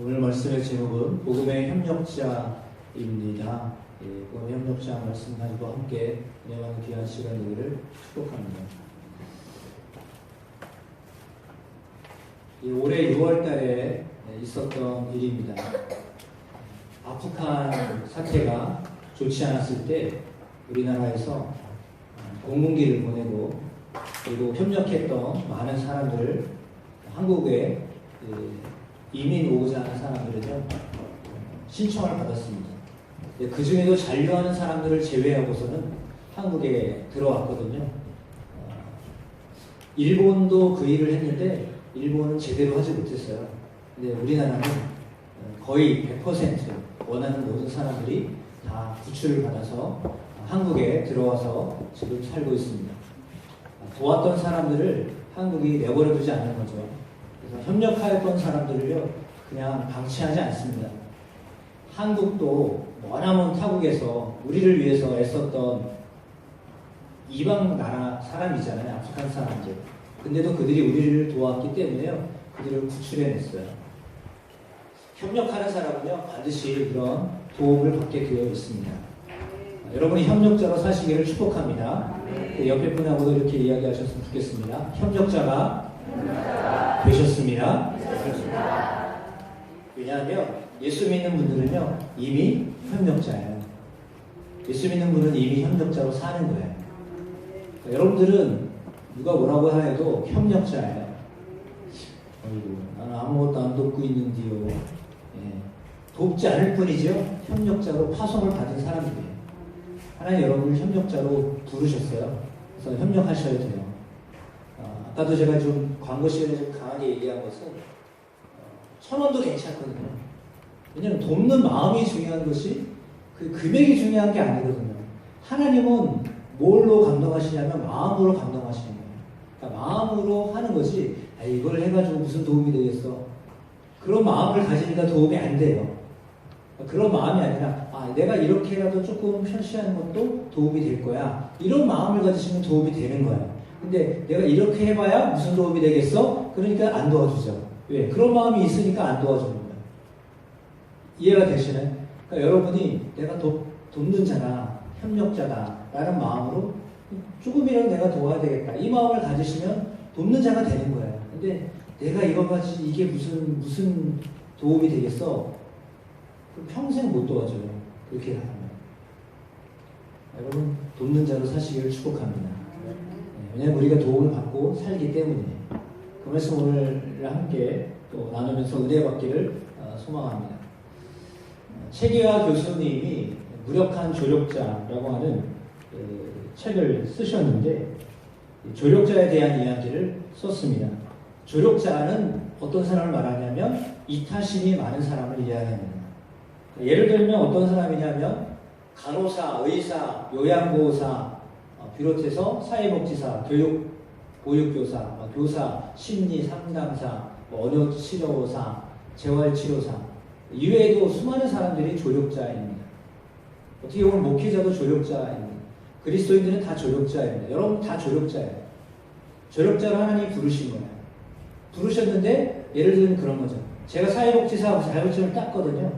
오늘 말씀의 제목은 복음의 협력자입니다. 복음의 협력자 말씀 가지고 함께 은혜하는 귀한 시간 되기를 축복합니다. 올해 6월 달에 있었던 일입니다. 아프간 사태가 좋지 않았을 때 우리나라에서 공군기를 보내고 그리고 협력했던 많은 사람들을 한국에 이민 오고자 하는 사람들은요 신청을 받았습니다. 그 중에도 잔류하는 사람들을 제외하고서는 한국에 들어왔거든요. 일본도 그 일을 했는데 일본은 제대로 하지 못했어요. 근데 우리나라는 거의 100% 원하는 모든 사람들이 다 구출을 받아서 한국에 들어와서 지금 살고 있습니다. 도왔던 사람들을 한국이 내버려두지 않는 거죠. 그래서 협력하였던 사람들을요 그냥 방치하지 않습니다. 한국도 머나먼 타국에서 우리를 위해서 애썼던 이방 나라 사람이잖아요. 아프간 사람들. 근데도 그들이 우리를 도왔기 때문에요 그들을 구출해냈어요. 협력하는 사람은요 반드시 그런 도움을 받게 되어 있습니다. 여러분이 협력자로 사시기를 축복합니다. 옆에 분하고도 이렇게 이야기하셨으면 좋겠습니다. 협력자가 되셨습니다. 왜냐하면 예수 믿는 분들은요 이미 협력자예요. 예수 믿는 분은 이미 협력자로 사는 거예요. 그러니까 여러분들은 누가 뭐라고 해도 협력자예요. 어이구, 나는 아무것도 안 돕고 있는데요. 돕지 않을 뿐이죠. 협력자로 파송을 받은 사람들이에요. 하나님 여러분을 협력자로 부르셨어요. 그래서 협력하셔야 돼요. 아까도 제가 좀 광고 시간에 좀 강하게 얘기한 것은 1,000원도 괜찮거든요. 왜냐하면 돕는 마음이 중요한 것이 그 금액이 중요한 게 아니거든요. 하나님은 뭘로 감동하시냐면 마음으로 감동하시는 거예요. 그러니까 마음으로 하는 것이 이걸 해가지고 무슨 도움이 되겠어. 그런 마음을 가지니까 도움이 안 돼요. 그런 마음이 아니라 내가 이렇게라도 조금 편시하는 것도 도움이 될 거야. 이런 마음을 가지시면 도움이 되는 거예요. 근데 내가 이렇게 해봐야 무슨 도움이 되겠어? 그러니까 안 도와주죠. 왜? 그런 마음이 있으니까 안 도와주는 거예요. 이해가 되시나요? 그러니까 여러분이 내가 돕는 자다, 협력자다 라는 마음으로 조금이라도 내가 도와야 되겠다. 이 마음을 가지시면 돕는 자가 되는 거예요. 근데 내가 이거 가지고 이게 무슨 도움이 되겠어? 평생 못 도와줘요. 그렇게 하면. 여러분 돕는 자로 사시기를 축복합니다. 왜냐하면 우리가 도움을 받고 살기 때문에. 그 말씀 오늘 함께 또 나누면서 은혜 받기를 소망합니다. 최기화 교수님이 무력한 조력자라고 하는 책을 쓰셨는데 조력자에 대한 이야기를 썼습니다. 조력자는 어떤 사람을 말하냐면 이타심이 많은 사람을 이야기합니다. 예를 들면 어떤 사람이냐면 간호사, 의사, 요양보호사 비롯해서 사회복지사, 보육교사, 교사, 심리 상담사, 언어치료사, 재활치료사 이외에도 수많은 사람들이 조력자입니다. 어떻게 보면 목회자도 조력자입니다. 그리스도인들은 다 조력자입니다. 여러분 다 조력자예요. 조력자로 하나님이 부르신 거예요. 부르셨는데 예를 들면 그런 거죠. 제가 사회복지사하고 자율증을 땄거든요.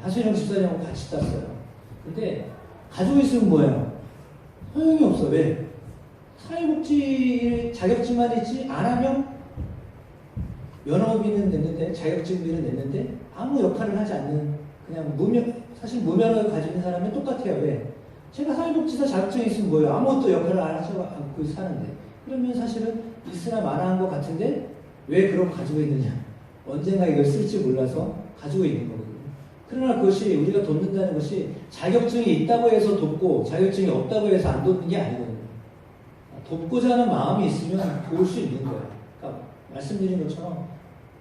하수영 집사님하고 같이 땄어요. 근데 가지고 있으면 뭐예요? 소용이 없어. 왜? 사회복지 자격증만 있지 안 하면 면허비는 냈는데 자격증비는 냈는데 아무 역할을 하지 않는 그냥 사실 무면허를 가지는 사람은 똑같아요. 왜? 제가 사회복지사 자격증이 있으면 뭐예요? 아무것도 역할을 안 하지 않고 사는데 그러면 사실은 있으나 마나한 것 같은데 왜 그럼 가지고 있느냐? 언젠가 이걸 쓸지 몰라서 가지고 있는 거거든요. 그러나 그것이 우리가 돕는다는 것이 자격증이 있다고 해서 돕고 자격증이 없다고 해서 안 돕는 게 아니거든요. 돕고자 하는 마음이 있으면 도울 수 있는 거예요. 그러니까 말씀드린 것처럼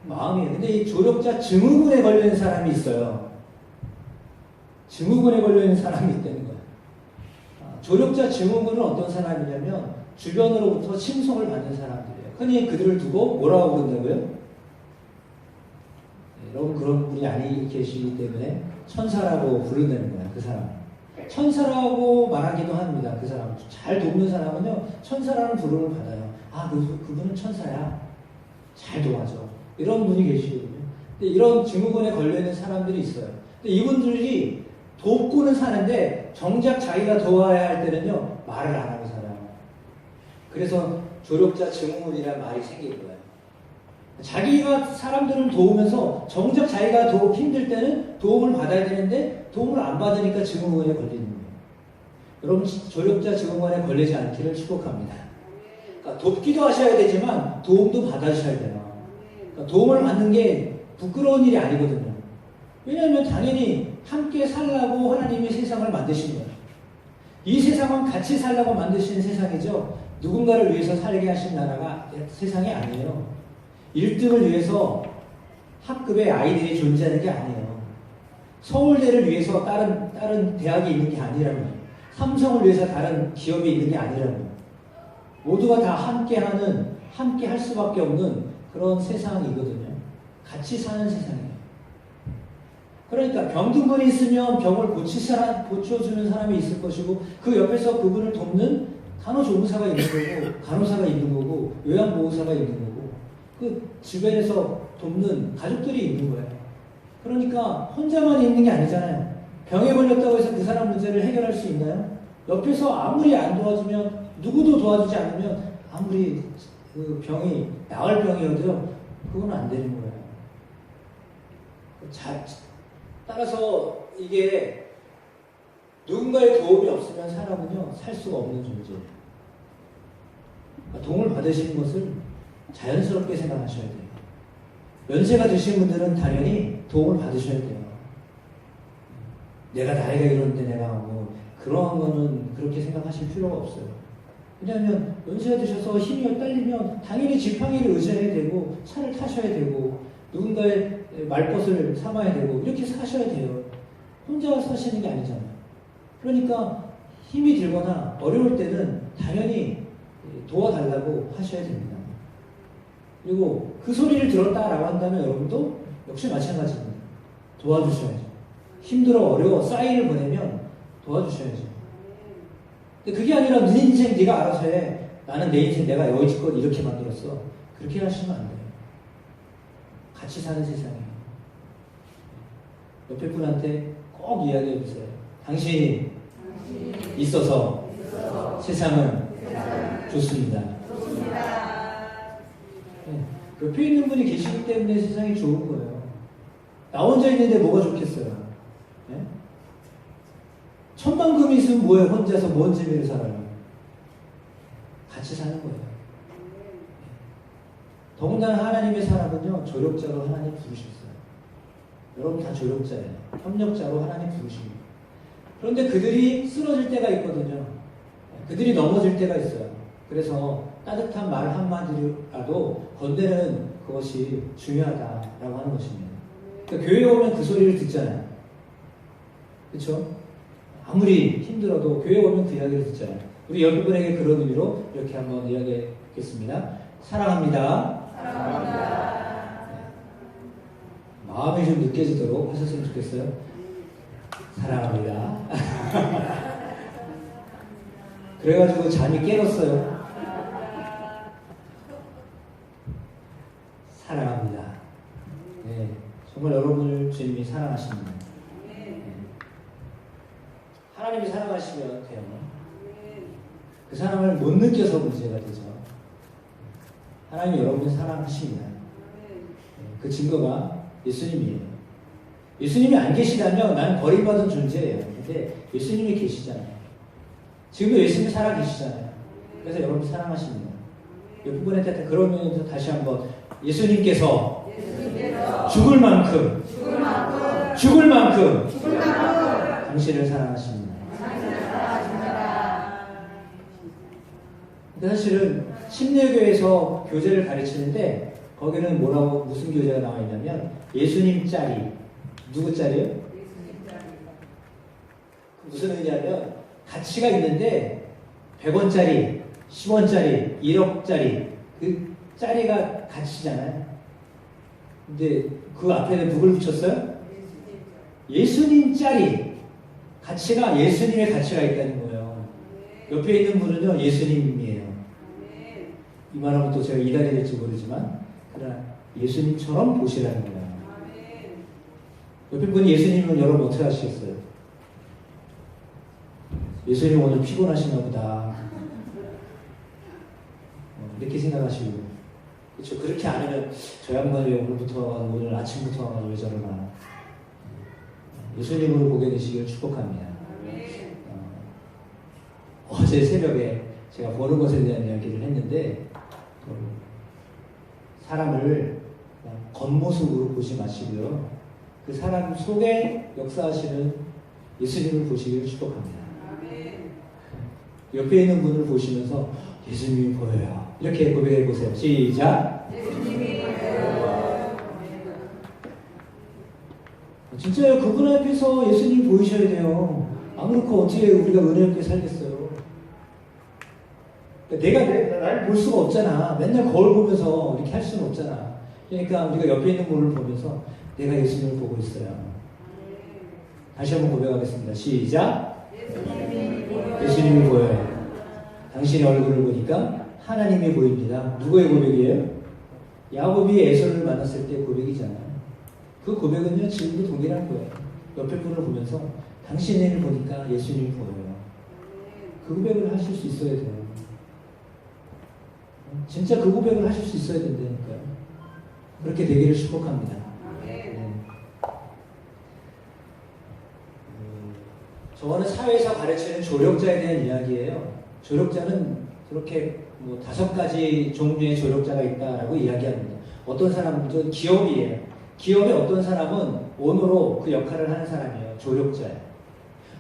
마음이에요. 근데 이 조력자 증후군에 걸려있는 사람이 있어요. 증후군에 걸려있는 사람이 있다는 거예요. 조력자 증후군은 어떤 사람이냐면 주변으로부터 칭송을 받는 사람들이에요. 흔히 그들을 두고 뭐라고 부른다고요? 여러분 그런 분이 아니 계시기 때문에 천사라고 부른다는 거야. 그 사람 천사라고 말하기도 합니다. 그 사람 잘 돕는 사람은요 천사라는 부름을 받아요. 그분은 천사야. 잘 도와줘. 이런 분이 계시거든요. 근데 이런 증후군에 걸려있는 사람들이 있어요. 근데 이분들이 돕고는 사는데 정작 자기가 도와야 할 때는요 말을 안 하고 살아요. 그래서 조력자 증후군이라는 말이 생긴 거예요. 자기가 사람들을 도우면서 정작 자기가 힘들 때는 도움을 받아야 되는데 도움을 안 받으니까 증후군에 걸리는 거예요. 여러분 조력자 증후군에 걸리지 않기를 축복합니다. 그러니까 돕기도 하셔야 되지만 도움도 받아주셔야 돼요. 그러니까 도움을 받는 게 부끄러운 일이 아니거든요. 왜냐하면 당연히 함께 살라고 하나님이 세상을 만드신 거예요. 이 세상은 같이 살라고 만드신 세상이죠. 누군가를 위해서 살게 하신 나라가 세상이 아니에요. 1등을 위해서 학급에 아이들이 존재하는 게 아니에요. 서울대를 위해서 다른 대학이 있는 게 아니라고요. 삼성을 위해서 다른 기업이 있는 게 아니라고요. 모두가 다 함께 할 수밖에 없는 그런 세상이거든요. 같이 사는 세상이에요. 그러니까 병든 분이 있으면 병을 고쳐주는 사람이 있을 것이고 그 옆에서 그분을 돕는 간호조무사가 있는 거고 간호사가 있는 거고 요양보호사가 있는 거고 그 주변에서 돕는 가족들이 있는 거예요. 그러니까 혼자만 있는 게 아니잖아요. 병에 걸렸다고 해서 그 사람 문제를 해결할 수 있나요? 옆에서 아무리 안 도와주면 누구도 도와주지 않으면 아무리 그 병이 나을 병이어도 그건 안 되는 거예요. 따라서 이게 누군가의 도움이 없으면 사람은요 살 수가 없는 존재예요. 도움을 받으시는 것을 자연스럽게 생각하셔야 돼요. 연세가 드신 분들은 당연히 도움을 받으셔야 돼요. 내가 나이가 이런데 내가 뭐 그런 거는 그렇게 생각하실 필요가 없어요. 왜냐하면 연세가 드셔서 힘이 딸리면 당연히 지팡이를 의지해야 되고 차를 타셔야 되고 누군가의 말벗을 삼아야 되고 이렇게 사셔야 돼요. 혼자 사시는 게 아니잖아요. 그러니까 힘이 들거나 어려울 때는 당연히 도와달라고 하셔야 됩니다. 그리고 그 소리를 들었다라고 한다면 여러분도 역시 마찬가지입니다. 도와주셔야죠. 힘들어 어려워 사인을 보내면 도와주셔야죠. 근데 그게 아니라 네 인생 네가 알아서 해. 나는 내 인생 내가 여지껏 이렇게 만들었어. 그렇게 하시면 안 돼요. 같이 사는 세상이에요. 옆에 분한테 꼭 이야기해 주세요. 당신이 있어서 세상은 좋습니다. 네. 옆에 있는 분이 계시기 때문에 세상이 좋은 거예요. 나 혼자 있는데 뭐가 좋겠어요? 네? 천만금이 있으면 뭐예요? 혼자서 뭔 재미를 살아요? 같이 사는 거예요. 더군다나 하나님의 사람은요 조력자로 하나님 부르셨어요. 여러분 다 조력자예요. 협력자로 하나님 부르십니다. 그런데 그들이 쓰러질 때가 있거든요. 그들이 넘어질 때가 있어요. 그래서 따뜻한 말 한마디라도 건네는 그것이 중요하다라고 하는 것입니다. 그러니까 교회에 오면 그 소리를 듣잖아요. 그렇죠? 아무리 힘들어도 교회에 오면 그 이야기를 듣잖아요. 우리 옆에 분에게 그런 의미로 이렇게 한번 이야기하겠습니다. 사랑합니다. 사랑합니다. 마음이 좀 느껴지도록 하셨으면 좋겠어요. 사랑합니다. 그래가지고 잠이 깨었어요. 사랑합니다. 네, 정말 여러분을 주님이 사랑하십니다. 네. 하나님이 사랑하시면 돼요. 그 사랑을 못 느껴서 문제가 되죠. 하나님이 여러분을 사랑하십니다. 그 증거가 예수님이에요. 예수님이 안 계시다면 나는 버림받은 존재예요. 근데 예수님이 계시잖아요. 지금도 예수님이 살아계시잖아요. 그래서 여러분 사랑하십니다. 이 부분에 그러면서 다시 한번 예수님께서 죽을 만큼 당신을 사랑하십니다. 근데 사실은 침례교회에서 교제를 가르치는데 거기는 무슨 교제가 나와 있냐면 예수님 짤이 누구 짤이에요? 무슨 의미냐면 가치가 있는데 100원짜리, 10원짜리, 1억짜리 그 짜리가 가치잖아요. 근데 그 앞에는 누굴 붙였어요? 예수님 짤이 가치가 예수님의 가치가 있다는 거예요. 옆에 있는 분은요 예수님이에요. 이 말하면 또 제가 이달이 될지 모르지만 그러나 예수님처럼 보시라는 거예요. 옆에 분이 예수님을 여러분 어떻게 하시겠어요? 예수님 오늘 피곤하시나 보다. 이렇게 생각하시고. 그렇죠. 그렇게 안 하면 저 양반이 오늘부터 오늘 아침부터 와가지고 왜 저러나. 예수님을 보게 되시길 축복합니다. 어제 새벽에 제가 보는 것에 대한 이야기를 했는데 사람을 겉모습으로 보지 마시고요. 그 사람 속에 역사하시는 예수님을 보시길 축복합니다. 옆에 있는 분을 보시면서 예수님이 보여요. 이렇게 고백해 보세요. 시작. 예수님이 보여요. 진짜요. 그분 앞에서 예수님 보이셔야 돼요. 안 그렇고 어떻게 우리가 은혜 없게 살겠어요. 그러니까 내가 날 볼 수가 없잖아. 맨날 거울 보면서 이렇게 할 수는 없잖아. 그러니까 우리가 옆에 있는 분을 보면서 내가 예수님을 보고 있어요. 다시 한번 고백하겠습니다. 시작. 예수님이 보여요. 당신의 얼굴을 보니까 하나님이 보입니다. 누구의 고백이에요? 야곱이 에서를 만났을 때 고백이잖아요. 그 고백은요, 지금도 동일한 거예요. 옆에 분을 보면서 당신을 보니까 예수님이 보여요. 그 고백을 하실 수 있어야 돼요. 진짜 그 고백을 하실 수 있어야 된다니까요. 그렇게 되기를 축복합니다. 네. 저거는 사회에서 가르치는 조력자에 대한 이야기예요. 조력자는 그렇게 뭐 5가지 종류의 조력자가 있다라고 이야기합니다. 어떤 사람은 기업이에요. 기업의 어떤 사람은 오너로 그 역할을 하는 사람이에요. 조력자예요.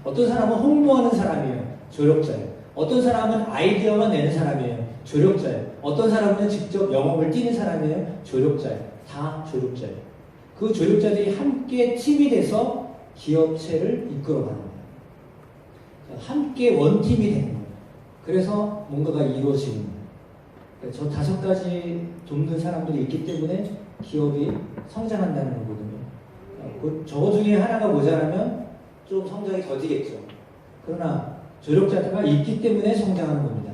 어떤 사람은 홍보하는 사람이에요. 조력자예요. 어떤 사람은 아이디어만 내는 사람이에요. 조력자예요. 어떤 사람은 직접 영업을 뛰는 사람이에요. 조력자예요. 다 조력자예요. 그 조력자들이 함께 팀이 돼서 기업체를 이끌어가는 거예요. 함께 원팀이 되는 거예요. 그래서 뭔가가 이루어지는 거예요. 저 5가지 돕는 사람들이 있기 때문에 기업이 성장한다는 거거든요. 저거 중에 하나가 모자라면 좀 성장이 더디겠죠. 그러나 조력자가 있기 때문에 성장하는 겁니다.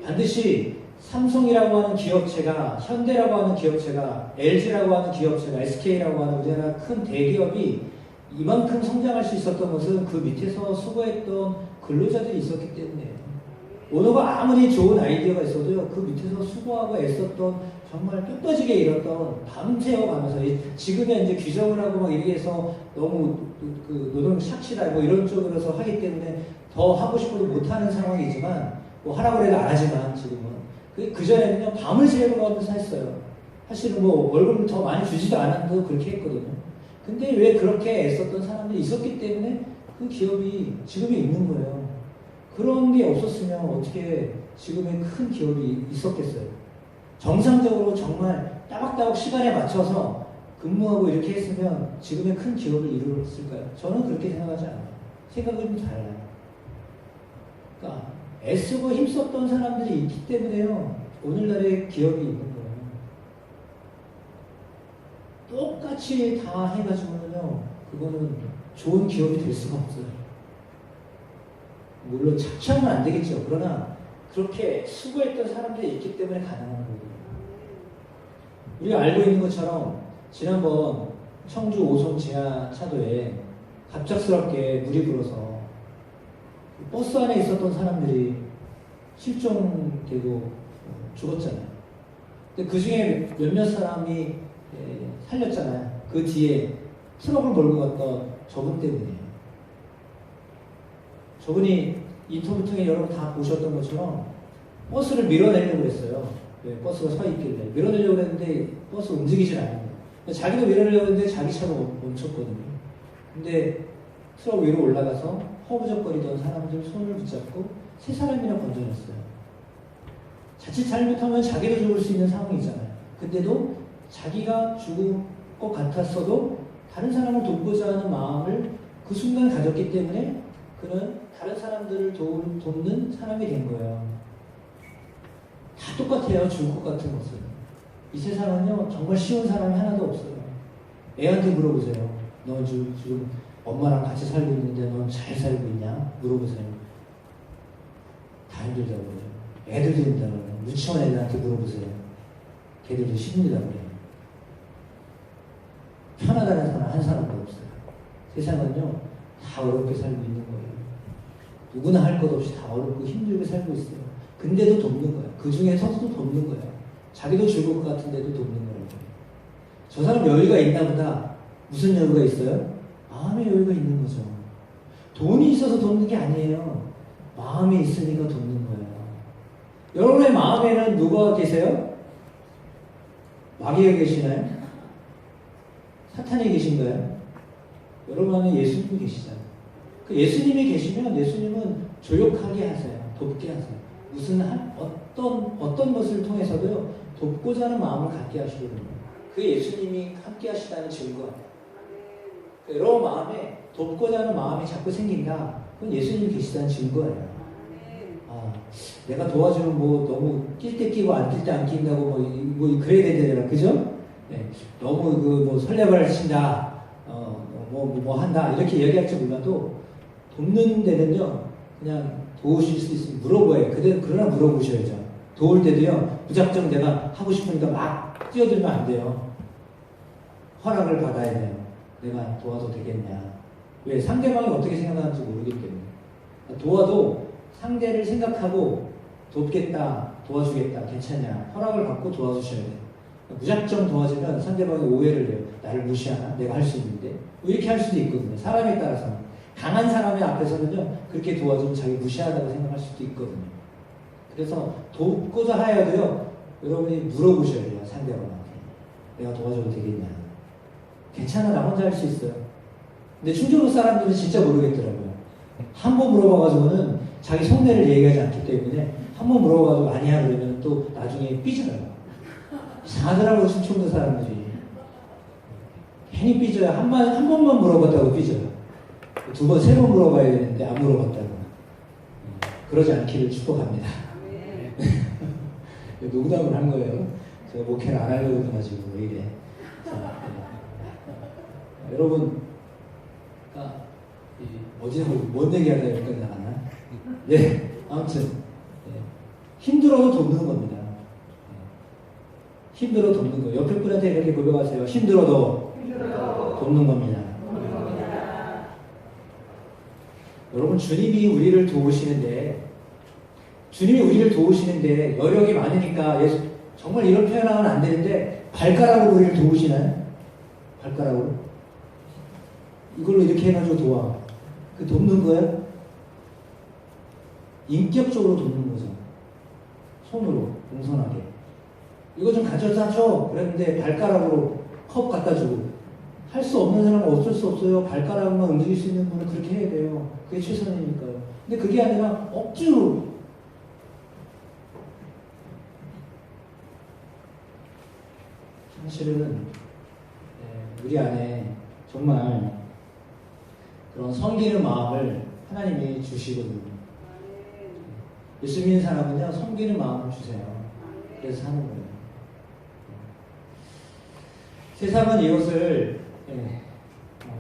반드시 삼성이라고 하는 기업체가, 현대라고 하는 기업체가, LG라고 하는 기업체가, SK라고 하는 우리나라 큰 대기업이 이만큼 성장할 수 있었던 것은 그 밑에서 수고했던 근로자들이 있었기 때문이에요. 오너가 아무리 좋은 아이디어가 있어도요, 그 밑에서 수고하고 애썼던, 정말 뼈빠지게 일었던, 밤새워 가면서, 지금은 이제 규정을 하고 막 이렇게 해서 너무 그 노동 착취다 뭐 이런 쪽으로서 하기 때문에 더 하고 싶어도 못하는 상황이지만, 뭐 하라고 해도 안 하지만 지금은. 그전에는요, 밤을 새우면서 했어요. 사실은 뭐 월급을 더 많이 주지도 않아도 그렇게 했거든요. 근데 왜 그렇게 애썼던 사람들이 있었기 때문에 그 기업이 지금이 있는 거예요. 그런 게 없었으면 어떻게 지금의 큰 기업이 있었겠어요. 정상적으로 정말 따박따박 시간에 맞춰서 근무하고 이렇게 했으면 지금의 큰 기업을 이루었을까요? 저는 그렇게 생각하지 않아요. 생각은 좀 달라요. 그러니까 애쓰고 힘썼던 사람들이 있기 때문에요, 오늘날의 기업이 있는 거예요. 똑같이 다 해가지고는요, 그거는 좋은 기업이 될 수가 없어요. 물론 착취하면 안 되겠죠. 그러나 그렇게 수고했던 사람들이 있기 때문에 가능한 거예요. 우리가 알고 있는 것처럼 지난번 청주 오송 지하차도에 갑작스럽게 물이 불어서 버스 안에 있었던 사람들이 실종되고 죽었잖아요. 근데 그 중에 몇몇 사람이 살렸잖아요. 그 뒤에 트럭을 몰고 갔던 저분 때문이에요. 저분이 인터뷰 통해 여러분 다 보셨던 것처럼 버스를 밀어내려고 했어요. 네, 버스가 서 있길래 밀어내려고 했는데 버스 움직이질 않는 거예요. 자기도 밀어내려고 했는데 자기 차가 멈췄거든요. 근데 트럭 위로 올라가서 허우적거리던 사람들 손을 붙잡고 3사람이나 건져냈어요. 자칫 잘못하면 자기도 죽을 수 있는 상황이잖아요. 근데도 자기가 죽을 것 같았어도 다른 사람을 돕고자 하는 마음을 그 순간 가졌기 때문에 그는 다른 사람들을 돕는 사람이 된 거예요. 다 똑같아요. 죽을 것 같은 것은. 이 세상은요, 정말 쉬운 사람이 하나도 없어요. 애한테 물어보세요. 너 지금 엄마랑 같이 살고 있는데 넌 잘 살고 있냐? 물어보세요. 다 힘들다고 그래요. 애들도 힘들다고 그래요. 유치원 애들한테 물어보세요. 걔들도 힘들다고 그래요. 편하다는 사람 한 사람도 없어요. 세상은요, 다 어렵게 살고 있는 거예요. 누구나 할 것 없이 다 어렵고 힘들게 살고 있어요. 근데도 돕는 거예요. 그 중에서도 돕는 거예요. 자기도 즐거울 것 같은데도 돕는 거예요. 저 사람 여유가 있나 보다. 무슨 여유가 있어요? 마음의 여유가 있는 거죠. 돈이 있어서 돕는 게 아니에요. 마음이 있으니까 돕는 거예요. 여러분의 마음에는 누가 계세요? 마귀가 계시나요? 사탄이 계신가요? 여러분 안에 예수님이 계시잖아요. 그 예수님이 계시면 예수님은 조력하게 하세요. 돕게 하세요. 어떤 것을 통해서도요, 돕고자 하는 마음을 갖게 하시거든요. 그 예수님이 함께 하시다는 증거예요. 여러분 마음에 돕고자 하는 마음이 자꾸 생긴다. 그건 예수님이 계시다는 증거예요. 내가 도와주면 뭐 너무 낄 때 끼고 안 낄 때 안 낀다고 뭐 그래야 되잖아, 그죠? 네. 너무 뭐 설레발 친다, 뭐 한다 이렇게 얘기할지 몰라도 돕는 데는요 그냥 도우실 수 있으면 물어봐요. 그러나 물어보셔야죠. 도울 때도요 무작정 내가 하고 싶으니까 막 뛰어들면 안 돼요. 허락을 받아야 돼요. 내가 도와도 되겠냐? 왜? 상대방이 어떻게 생각하는지 모르기 때문에. 도와도 상대를 생각하고 돕겠다, 도와주겠다, 괜찮냐, 허락을 받고 도와주셔야 돼요. 무작정 도와주면 상대방이 오해를 해요. 나를 무시하나? 내가 할 수 있는데? 이렇게 할 수도 있거든요. 사람에 따라서는. 강한 사람의 앞에서는요, 그렇게 도와주면 자기 무시하다고 생각할 수도 있거든요. 그래서 돕고자 하여도요, 여러분이 물어보셔야 돼요, 상대방한테. 내가 도와줘도 되겠냐? 괜찮아, 나 혼자 할 수 있어요. 근데 충주로 사람들은 진짜 모르겠더라고요. 한 번 물어봐가지고는 자기 속내를 얘기하지 않기 때문에 한 번 물어봐가지고 아니야 그러면 또 나중에 삐져요. 이상하더라고요, 충청도 사람들이. 괜히 삐져요. 한 번만 물어봤다고 삐져요. 두 번, 세 번 물어봐야 되는데 안 물어봤다고. 그러지 않기를 축복합니다. 농담을 한 거예요. 제가 목회를 안 하려고 해가지고 왜 이래. 여러분, 어제 뭔 얘기하다 여기까지 나갔나? 네, 아무튼 힘들어도 돕는 겁니다. 힘들어 돕는 거. 옆에 분한테 이렇게 고백하세요. 힘들어도 돕는 겁니다. 여러분, 주님이 우리를 도우시는데 여력이 많으니까 정말 이런 표현하면 안 되는데 발가락으로 우리를 도우시나요? 발가락으로? 이걸로 이렇게 해가지고 도와. 그 돕는 거예요? 인격적으로 돕는 거죠. 손으로, 공손하게. 이거 좀 가져다 줘. 그랬는데 발가락으로 컵 갖다 주고. 할 수 없는 사람은 어쩔 수 없어요. 발가락만 움직일 수 있는 분은 그렇게 해야 돼요. 그게 최선이니까요. 근데 그게 아니라 억지로. 사실은 우리 안에 정말 그런 섬기는 마음을 하나님이 주시거든요. 예수 믿는 사람은요, 섬기는 마음을 주세요. 그래서 하는 거예요. 세상은 이것을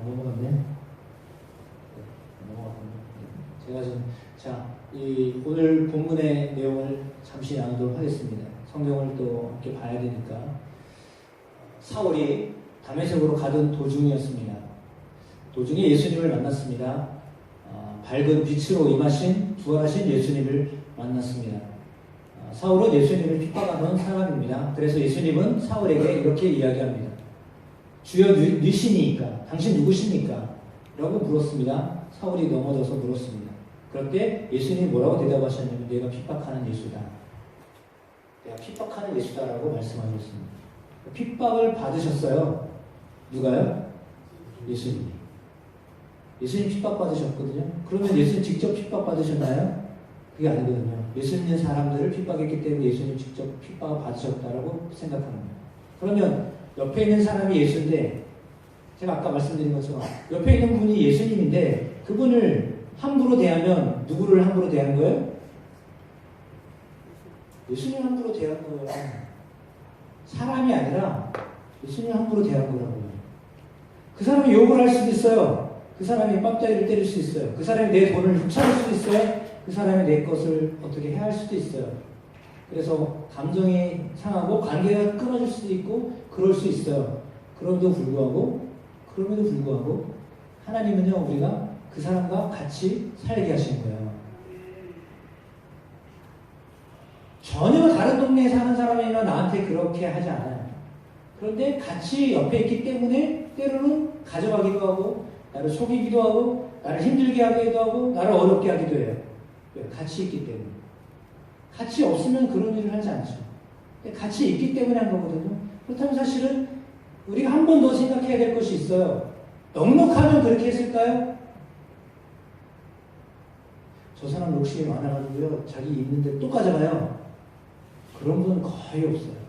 넘어갔네. 제가 이 오늘 본문의 내용을 잠시 나누도록 하겠습니다. 성경을 또 함께 봐야 되니까. 사울이 다메섹으로 가던 도중이었습니다. 도중에 예수님을 만났습니다. 밝은 빛으로 임하신 부활하신 예수님을 만났습니다. 사울은 예수님을 핍박하던 사람입니다. 그래서 예수님은 사울에게 이렇게 이야기합니다. 주여 누시니까 당신 누구십니까? 라고 물었습니다. 사울이 넘어져서 물었습니다. 그럴 때 예수님이 뭐라고 대답하셨냐면 내가 핍박하는 예수다. 내가 핍박하는 예수다라고 말씀하셨습니다. 핍박을 받으셨어요. 누가요? 예수님이. 예수님 핍박받으셨거든요. 그러면 예수님 직접 핍박받으셨나요? 그게 아니거든요. 예수 믿는 사람들을 핍박했기 때문에 예수님 직접 핍박을 받으셨다라고 생각합니다. 그러면 옆에 있는 사람이 예수인데, 제가 아까 말씀드린 것처럼 옆에 있는 분이 예수님인데 그분을 함부로 대하면 누구를 함부로 대한 거예요? 예수님 함부로 대한 거예요. 사람이 아니라 예수님 함부로 대한 거라고요. 그 사람이 욕을 할 수도 있어요. 그 사람이 뺨따위를 때릴 수 있어요. 그 사람이 내 돈을 훔쳐갈 수도 있어요. 그 사람이 내 것을 어떻게 해야 할 수도 있어요. 그래서 감정이 상하고 관계가 끊어질 수도 있고 그럴 수 있어요. 그럼에도 불구하고 그럼에도 불구하고 하나님은요, 우리가 그 사람과 같이 살게 하신 거예요. 전혀 다른 동네에 사는 사람이나 나한테 그렇게 하지 않아요. 그런데 같이 옆에 있기 때문에 때로는 가져가기도 하고, 나를 속이기도 하고, 나를 힘들게 하기도 하고, 나를 어렵게 하기도 해요. 왜? 같이 있기 때문에. 같이 없으면 그런 일을 하지 않죠. 근데 같이 있기 때문에 한 거거든요. 그렇다면 사실은 우리가 한 번 더 생각해야 될 것이 있어요. 넉넉하면 그렇게 했을까요? 저 사람 욕심이 많아가지고요, 자기 있는데 또 가져가요. 그런 분은 거의 없어요.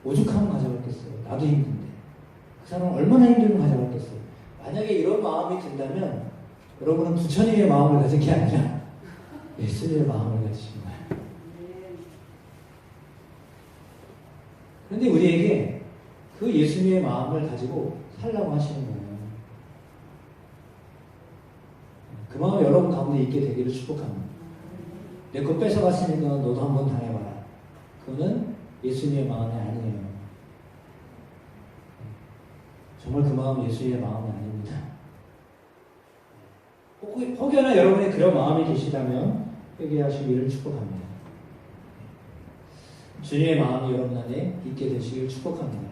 오죽하면 가져갔겠어요. 나도 힘든데. 그 사람은 얼마나 힘들면 가져갔겠어요. 만약에 이런 마음이 든다면 여러분은 부처님의 마음을 가진 게 아니라 예수님의 마음을 가지신 거예요. 그런데 우리에게 그 예수님의 마음을 가지고 살라고 하시는 거예요. 그 마음이 여러분 가운데 있게 되기를 축복합니다. 내 거 뺏어갔으니까 너도 한번 당해봐라. 그거는 예수님의 마음이 아니에요. 정말 그 마음은 예수님의 마음이 아닙니다. 혹여나 여러분의 그런 마음이 계시다면 회개하시기를 축복합니다. 주님의 마음이 여러분 안에 있게 되시길 축복합니다.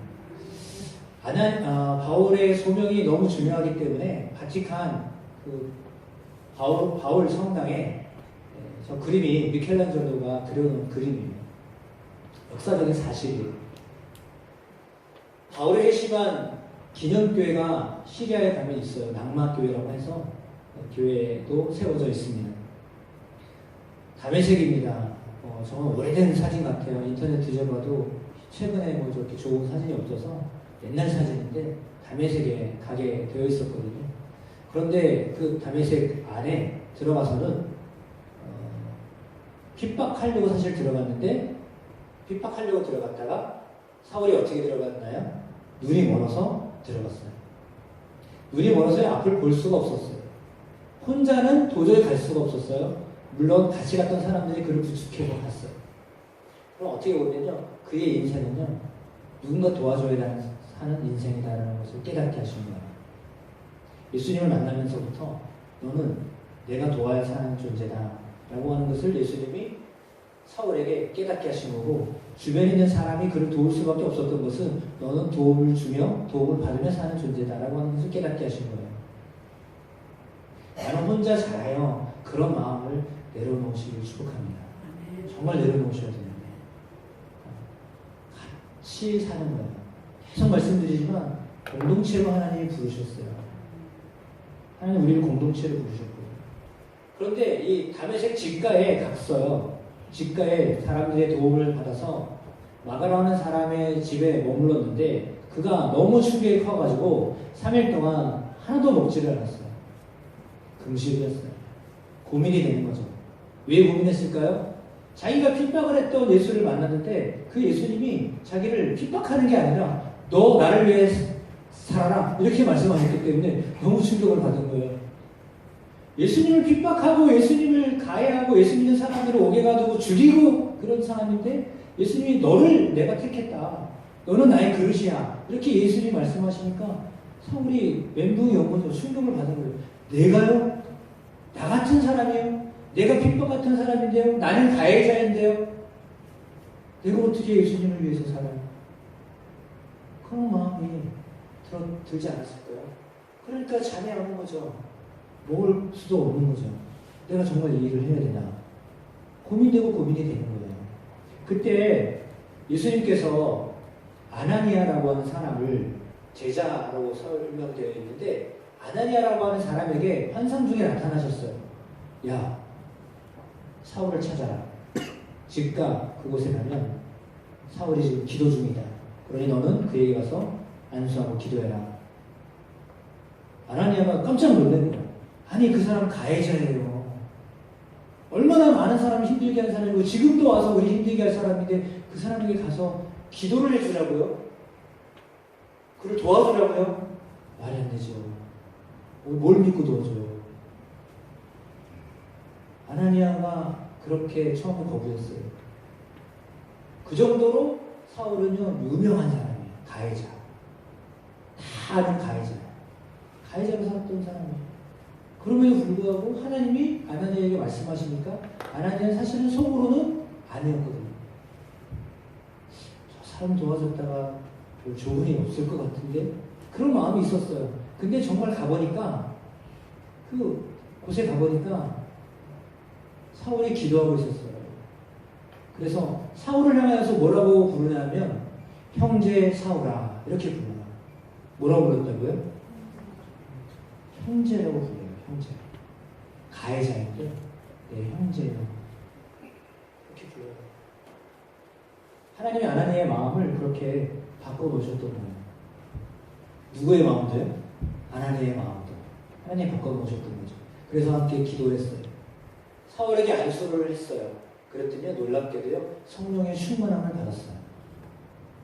바울의 소명이 너무 중요하기 때문에 바티칸 그 바울 성당에 저 그림이 미켈란젤로가 그려놓은 그림이에요. 역사적인 사실이에요. 바울에게 심한 기념교회가 시리아에 가면 있어요. 낙마교회라고 해서 교회도 세워져 있습니다. 다메섹입니다. 정말 오래된 사진 같아요. 인터넷 뒤져봐도 최근에 뭐 저렇게 좋은 사진이 없어서 옛날 사진인데 다메섹에 가게 되어 있었거든요. 그런데 그 다메섹 안에 들어가서는 핍박하려고 사실 들어갔는데 핍박하려고 들어갔다가 사울이 어떻게 들어갔나요? 눈이 멀어서 들어갔어요. 눈이 멀어서 앞을 볼 수가 없었어요. 혼자는 도저히 갈 수가 없었어요. 물론 같이 갔던 사람들이 그를 부축해서 갔어요. 그럼 어떻게 보면요, 그의 인생은요, 누군가 도와줘야 하는 인생이다라는 것을 깨닫게 하신 거예요. 예수님을 만나면서부터 너는 내가 도와야 사는 존재다 라고 하는 것을 예수님이 사울에게 깨닫게 하신 거고, 주변에 있는 사람이 그를 도울 수밖에 없었던 것은 너는 도움을 주며 도움을 받으며 사는 존재다라고 하는 것을 깨닫게 하신 거예요. 나는 혼자 잘해요. 그런 마음을 내려놓으시길 축복합니다. 정말 내려놓으셔야 되는데 같이 사는 거예요. 계속 말씀드리지만 공동체로 하나님이 부르셨어요. 하나님 우리를 공동체로 부르셨고요. 그런데 이 다메섹 집가에 갔어요. 집가에 사람들의 도움을 받아서 마가라는 사람의 집에 머물렀는데 그가 너무 충격이 커가지고 3일 동안 하나도 먹지를 않았어요. 금식을 했어요. 고민이 되는 거죠. 왜 고민했을까요? 자기가 핍박을 했던 예수를 만났는데 그 예수님이 자기를 핍박하는 게 아니라 너 나를 위해 살아라 이렇게 말씀하셨기 때문에 너무 충격을 받은 거예요. 예수님을 핍박하고 예수님을 가해하고 예수 믿는 사람들을 오게 가두고 죽이고 그런 사람인데 예수님이 너를 내가 택했다. 너는 나의 그릇이야. 이렇게 예수님이 말씀하시니까 사울이 멘붕이 온 거죠. 충격을 받은 거예요. 내가요? 나 같은 사람이에요? 내가 핍박 같은 사람인데요? 나는 가해자인데요? 내가 어떻게 예수님을 위해서 살아요? 그런 마음이 들지 않았을까요? 그러니까 잠이 안 오는 거죠. 먹을 수도 없는 거죠. 내가 정말 이 일을 해야 되나? 고민되고 고민이 되는 거예요. 그때 예수님께서 아나니아라고 하는 사람을 제자로 설명되어 있는데 아나니아라고 하는 사람에게 환상 중에 나타나셨어요. 야, 사울을 찾아라. 집가 그곳에 가면 사울이 지금 기도 중이다. 그러니 너는 그에게 가서 안수하고 기도해라. 아나니아가 깜짝 놀란 거예요. 아니 그 사람 가해자예요. 얼마나 많은 사람을 힘들게 한 사람이고 지금도 와서 우리 힘들게 할 사람인데 그 사람에게 가서 기도를 해주라고요? 그를 도와주라고요? 말이 안 되죠. 뭘 믿고 도와줘요? 아나니아가 그렇게 처음에 거부했어요. 그 정도로 사울은요 유명한 사람이에요. 가해자. 다 다 아는 가해자예요. 가해자로 살았던 사람이에요. 그럼에도 불구하고 하나님이 아나니아에게 말씀하시니까 아나니아는 사실은 속으로는 아니었거든요. 저 사람 도와줬다가 별 좋은 일 없을 것 같은데 그런 마음이 있었어요. 근데 정말 가보니까 곳에 가보니까 사울이 기도하고 있었어요. 그래서 사울을 향하여서 뭐라고 부르냐면 형제 사울아 이렇게 불러요. 뭐라고 불렀다고요? 형제라고 불러요. 형제. 가해자인데 네, 형제요. 이렇게 불러요. 하나님이 아나니아의 마음을 그렇게 바꿔놓으셨던 거예요. 누구의 마음도요? 아나니아의 마음도. 하나님이 바꿔놓으셨던 거죠. 그래서 함께 기도했어요. 사울에게 안수를 했어요. 그랬더니 놀랍게도요 성령의 충만함을 받았어요.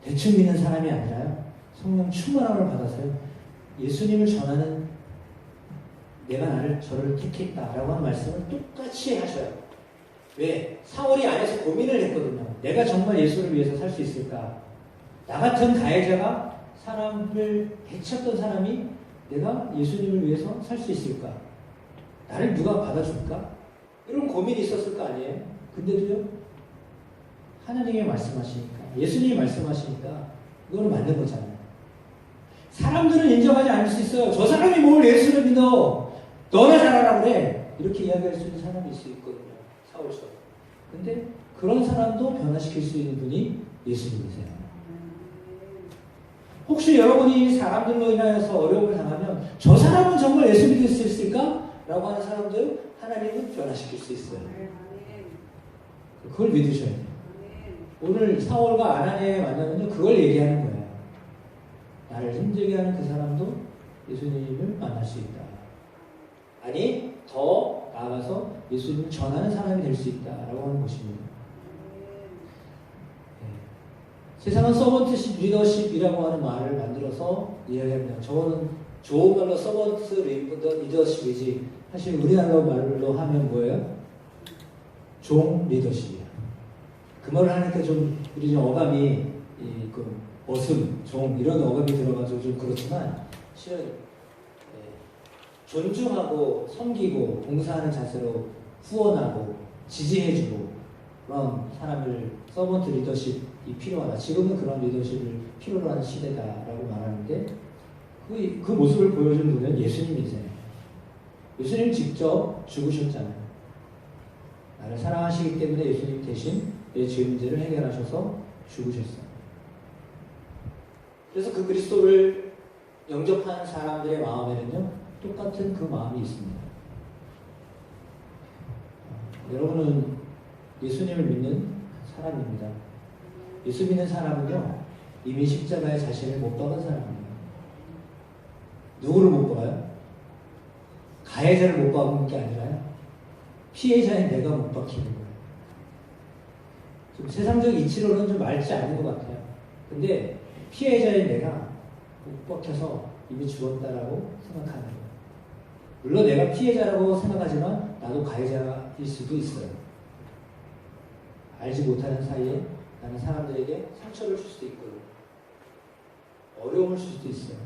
대충 믿는 사람이 아니라요 성령 충만함을 받아서요 예수님을 전하는 내가 저를 택했다라고 하는 말씀을 똑같이 하셔요. 왜? 사울이 안에서 고민을 했거든요. 내가 정말 예수를 위해서 살 수 있을까? 나 같은 가해자가 사람을 해쳤던 사람이 내가 예수님을 위해서 살 수 있을까? 나를 누가 받아줄까? 이런 고민이 있었을 거 아니에요? 근데도요, 하나님이 말씀하시니까, 예수님이 말씀하시니까, 이거는 맞는 거잖아요. 사람들은 인정하지 않을 수 있어요. 저 사람이 뭘 예수를 믿어? 너나 잘하라 그래. 이렇게 이야기할 수 있는 사람이 있을 수 있거든요. 사울처럼. 근데 그런 사람도 변화시킬 수 있는 분이 예수님이세요. 혹시 여러분이 사람들로 인하여서 어려움을 당하면 저 사람은 정말 예수 믿을 수 있을까? 라고 하는 사람들 하나님은 변화시킬 수 있어요. 그걸 믿으셔야 돼요. 오늘 사울과 아나니아의 만나면요 그걸 얘기하는 거예요. 나를 힘들게 하는 그 사람도 예수님을 만날 수 있다. 아니 더 나아가서 예수님을 전하는 사람이 될 수 있다라고 하는 것입니다. 세상은 서번트 리더십이라고 하는 말을 만들어서 이야기합니다. 저거는 좋은 말로 서번트 리더십이지 사실 우리나라 말로 하면 뭐예요? 종 리더십이야. 그 말을 하니까 좀 우리 좀 어감이 어슴, 종 이런 어감이 들어가지고 좀 그렇지만 실은 존중하고 섬기고 봉사하는 자세로 후원하고 지지해주고 그런 사람을 서번트 리더십이 필요하다. 지금은 그런 리더십을 필요로 하는 시대다라고 말하는데 그 모습을 보여준 분은 예수님이세요. 예수님 직접 죽으셨잖아요. 나를 사랑하시기 때문에 예수님 대신 내 죄 문제를 해결하셔서 죽으셨어요. 그래서 그 그리스도를 영접한 사람들의 마음에는요 똑같은 그 마음이 있습니다. 여러분은 예수님을 믿는 사람입니다. 예수 믿는 사람은요 이미 십자가에 자신을 못 박은 사람이에요. 누구를 못 박아요? 가해자를 못 박은 게 아니라요 피해자인 내가 못 박히는 거예요. 좀 세상적 이치로는 좀 맑지 않은 것 같아요. 근데 피해자인 내가 못 박혀서 이미 죽었다라고 생각하는 거예요. 물론 내가 피해자라고 생각하지만 나도 가해자일 수도 있어요. 알지 못하는 사이에 나는 사람들에게 상처를 줄 수도 있고 어려움을 줄 수도 있어요.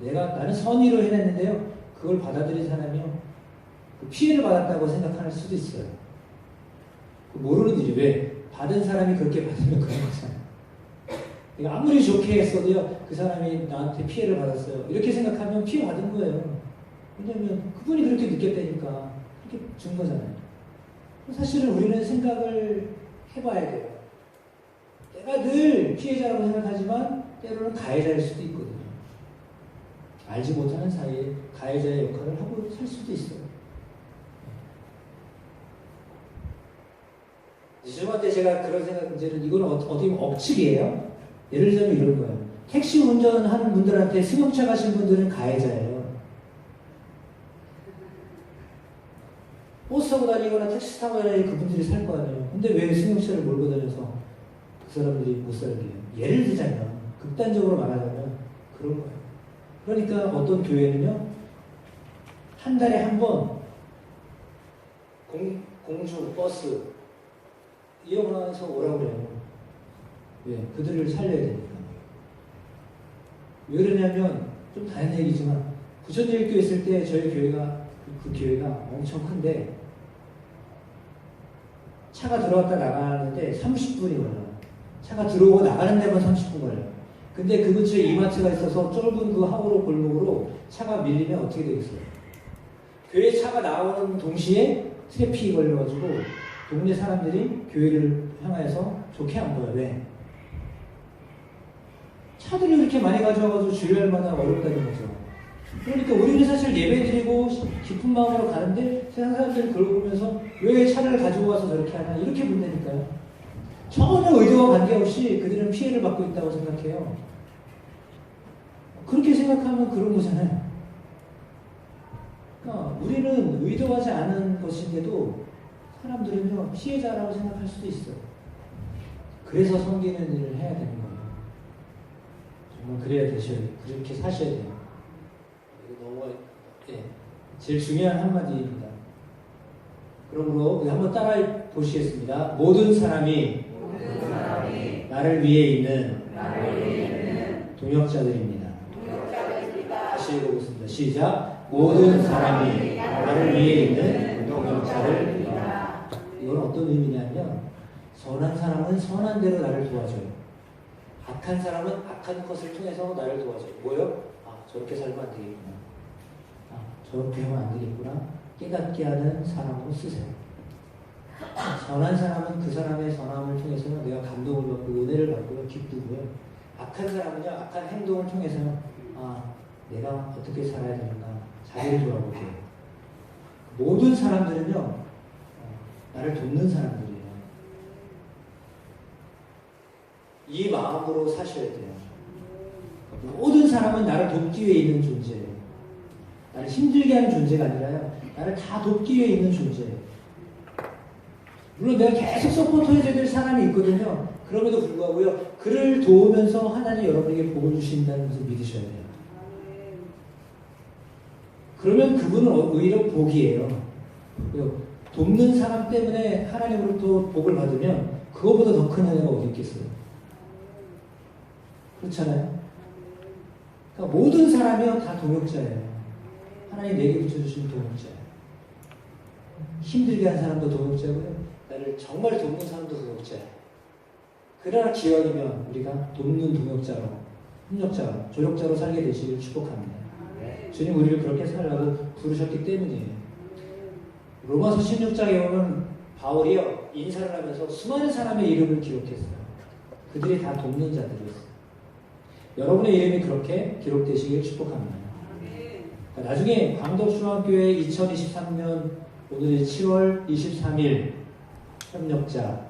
나는 선의로 해냈는데요 그걸 받아들인 사람이요 그 피해를 받았다고 생각할 수도 있어요. 모르는 일이 왜 받은 사람이 그렇게 받으면 그런 거잖아요. 내가 아무리 좋게 했어도요 그 사람이 나한테 피해를 받았어요 이렇게 생각하면 피해 받은 거예요. 왜냐면 그분이 그렇게 느꼈다니까 그렇게 준 거잖아요. 사실은 우리는 생각을 해봐야 돼요. 내가 늘 피해자라고 생각하지만 때로는 가해자일 수도 있거든요. 알지 못하는 사이에 가해자의 역할을 하고 살 수도 있어요. 요즘한테 제가 그런 생각, 이거는 어떻게 보면 억측이에요. 예를 들면 이런 거예요. 택시 운전하는 분들한테 승용차 가신 분들은 가해자예요. 버스 타고 다니거나 택시 타고 다니는 그분들이 살 거 아니에요. 근데 왜 승용차를 몰고 다녀서 그 사람들이 못 살게 해요? 예를 들자면, 극단적으로 말하자면 그런 거예요. 그러니까 어떤 교회는요, 한 달에 한 번 공주, 버스 이용해서 오라고 그래요. 왜? 그들을 살려야 되니까. 왜 그러냐면 좀 다른 얘기지만 부천대교회 있을 때 저희 교회가 그 교회가 엄청 큰데 차가 들어왔다 나가는데 30분이 걸려요. 차가 들어오고 나가는 데만 30분 걸려요. 근데 그 근처에 이마트가 있어서 좁은 그 하우로 골목으로 차가 밀리면 어떻게 되겠어요? 교회 차가 나오는 동시에 트래픽이 걸려가지고 동네 사람들이 교회를 향해서 좋게 안 보여요. 왜? 차들이 그렇게 많이 가져와가지고 주의할 만한 어렵다는 거죠. 그러니까 우리는 사실 예배드리고 기쁜 마음으로 가는데 세상 사람들이 그걸 보면서 왜 차를 가지고 와서 저렇게 하나 이렇게 본다니까요. 전혀 의도와 관계없이 그들은 피해를 받고 있다고 생각해요. 그렇게 생각하면 그런 거잖아요. 그러니까 우리는 의도하지 않은 것인데도 사람들은요 피해자라고 생각할 수도 있어요. 그래서 섬기는 일을 해야 되는 거예요. 정말 그래야 되셔야 돼요. 그렇게 사셔야 돼요. 이거 너무 제일 중요한 한마디입니다. 그러므로 한번 따라 보시겠습니다. 모든 사람이 나를 위해 있는 동역자들입니다. 다시 읽어보겠습니다. 시작. 모든 사람이 나를 위해 있는 동역자들입니다. 이건 어떤 의미냐면 선한 사람은 선한 대로 나를 도와줘요. 악한 사람은 악한 것을 통해서 나를 도와줘요. 뭐요? 아, 저렇게 살면 안 되겠구나. 아, 저렇게 하면 안 되겠구나. 깨닫게 하는 사람으로 쓰세요. 선한 사람은 그 사람의 선함을 통해서 내가 감동을 받고 은혜를 받고요. 기쁘고요. 악한 사람은요. 악한 행동을 통해서 아, 내가 어떻게 살아야 되는가 자기를 돌아보게 해요. 모든 사람들은요. 나를 돕는 사람들이에요. 이 마음으로 사셔야 돼요. 모든 사람은 나를 돕기 위해 있는 존재예요. 나를 힘들게 하는 존재가 아니라요. 나를 다 돕기 위해 있는 존재예요. 물론 내가 계속 서포트해줘야 될 사람이 있거든요. 그럼에도 불구하고요. 그를 도우면서 하나님 여러분에게 복을 주신다는 것을 믿으셔야 돼요. 그러면 그분은 오히려 복이에요. 돕는 사람 때문에 하나님으로부터 복을 받으면 그거보다 더 큰 은혜가 어디 있겠어요? 그렇잖아요. 그러니까 모든 사람이요 다 동역자예요. 하나님 내게 붙여주신 동역자예요. 힘들게 한 사람도 동역자고요. 나를 정말 돕는 사람도 동역자예요. 그러나 기왕이면 우리가 돕는 동역자로, 협력자로, 조력자로 살게 되시길 축복합니다. 주님 우리를 그렇게 살라고 부르셨기 때문이에요. 로마서 16장에 보면 바울이요 인사를 하면서 수많은 사람의 이름을 기록했어요. 그들이 다 돕는 자들이었어요. 여러분의 이름이 그렇게 기록되시길 축복합니다. 그러니까 나중에 광덕중앙교회 2023년 오늘이 7월 23일 협력자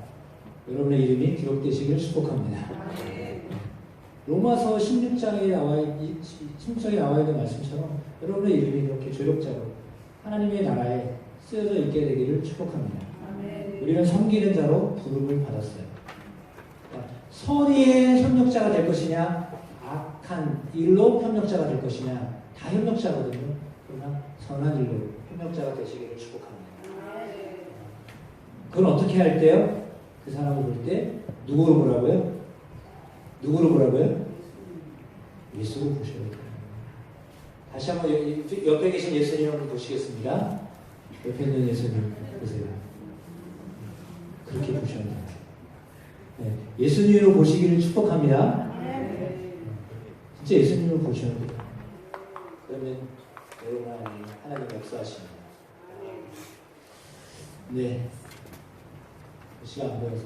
여러분의 이름이 기록되시길 축복합니다. 로마서 16장에 나와 있는 말씀처럼 여러분의 이름이 이렇게 조력자로 하나님의 나라에 쓰여져 있게 되기를 축복합니다. 우리는 섬기는 자로 부름을 받았어요. 그러니까 선의의 협력자가 될 것이냐 악한 일로 협력자가 될 것이냐 다 협력자거든요. 그러나 선한 일로 협력자가 되시기를 축복합니다. 그건 어떻게 할 때요? 그 사람을 볼 때 누구로 보라고요? 누구로 보라고요? 예수로 보셔야 돼요. 다시 한번 옆에 계신 예수님 한번 보시겠습니다. 옆에 있는 예수님 보세요. 그렇게 보셔야 돼요. 네, 예수님으로 보시기를 축복합니다. 진짜 예수님으로 보셔야 돼요. 그러면 여러분 하나님 역사하십니다. 네, 시간 안 보여서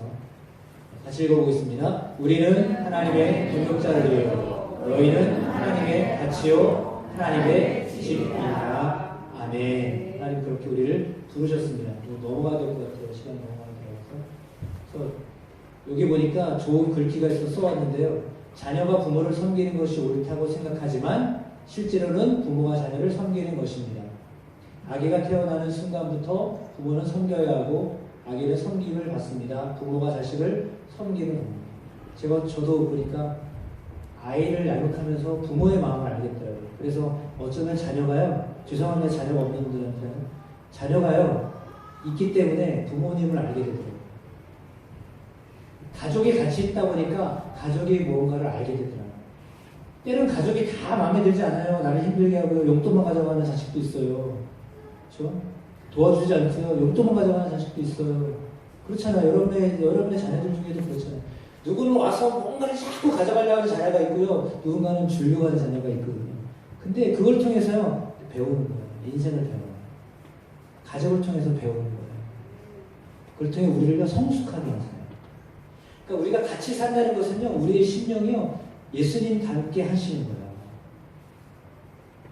다시 읽어보겠습니다. 우리는 하나님의 동역자들이요 너희는 하나님의 가치요 하나님의 집이라. 아멘. 하나님 그렇게 우리를 부르셨습니다. 넘어가야 될 것 같아요. 시간 넘어가야 돼서. 그래서 여기 보니까 좋은 글귀가 있어서 써왔는데요. 자녀가 부모를 섬기는 것이 옳다고 생각하지만 실제로는 부모가 자녀를 섬기는 것입니다. 아기가 태어나는 순간부터 부모는 섬겨야 하고 아기는 섬김을 받습니다. 부모가 자식을 섬기는 겁니다. 저도 보니까 아이를 양육하면서 부모의 마음을 알겠더라고요. 그래서 어쩌면 자녀가요, 죄송합니다 자녀가 없는 분들한테는, 자녀가요 있기 때문에 부모님을 알게 되더라고요. 가족이 같이 있다 보니까 가족이 무언가를 알게 되더라고요. 때로는 가족이 다 마음에 들지 않아요. 나를 힘들게 하고 용돈만 가져가는 자식도 있어요. 그렇죠? 도와주지 않고요. 용돈만 가져가는 자식도 있어요. 그렇잖아요. 여러분의 자녀들 중에도 그렇잖아요. 누구는 와서 뭔가를 자꾸 가져가려고 하는 자녀가 있고요. 누군가는 주려고 하는 자녀가 있거든요. 근데 그걸 통해서요. 배우는 거예요. 인생을 배워요. 가족을 통해서 배우는 거예요. 그걸 통해 우리를 성숙하게 하세요. 그러니까 우리가 같이 산다는 것은요. 우리의 심령이요. 예수님 닮게 하시는 거예요.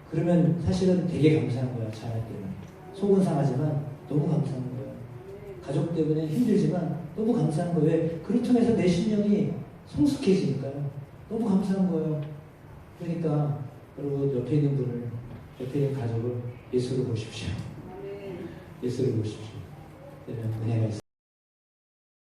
그러면 사실은 되게 감사한 거예요. 자녀 때문에. 속은 상하지만 너무 감사한 거예요. 가족 때문에 힘들지만 너무 감사한 거예요. 왜? 그를 통해서 내 심령이 성숙해지니까요. 너무 감사한 거예요. 그러니까 여러분 옆에 있는 분을, 옆에 있는 가족을 예수로 보십시오. 예수를 보십시오. 그러면 은혜가 있습니다.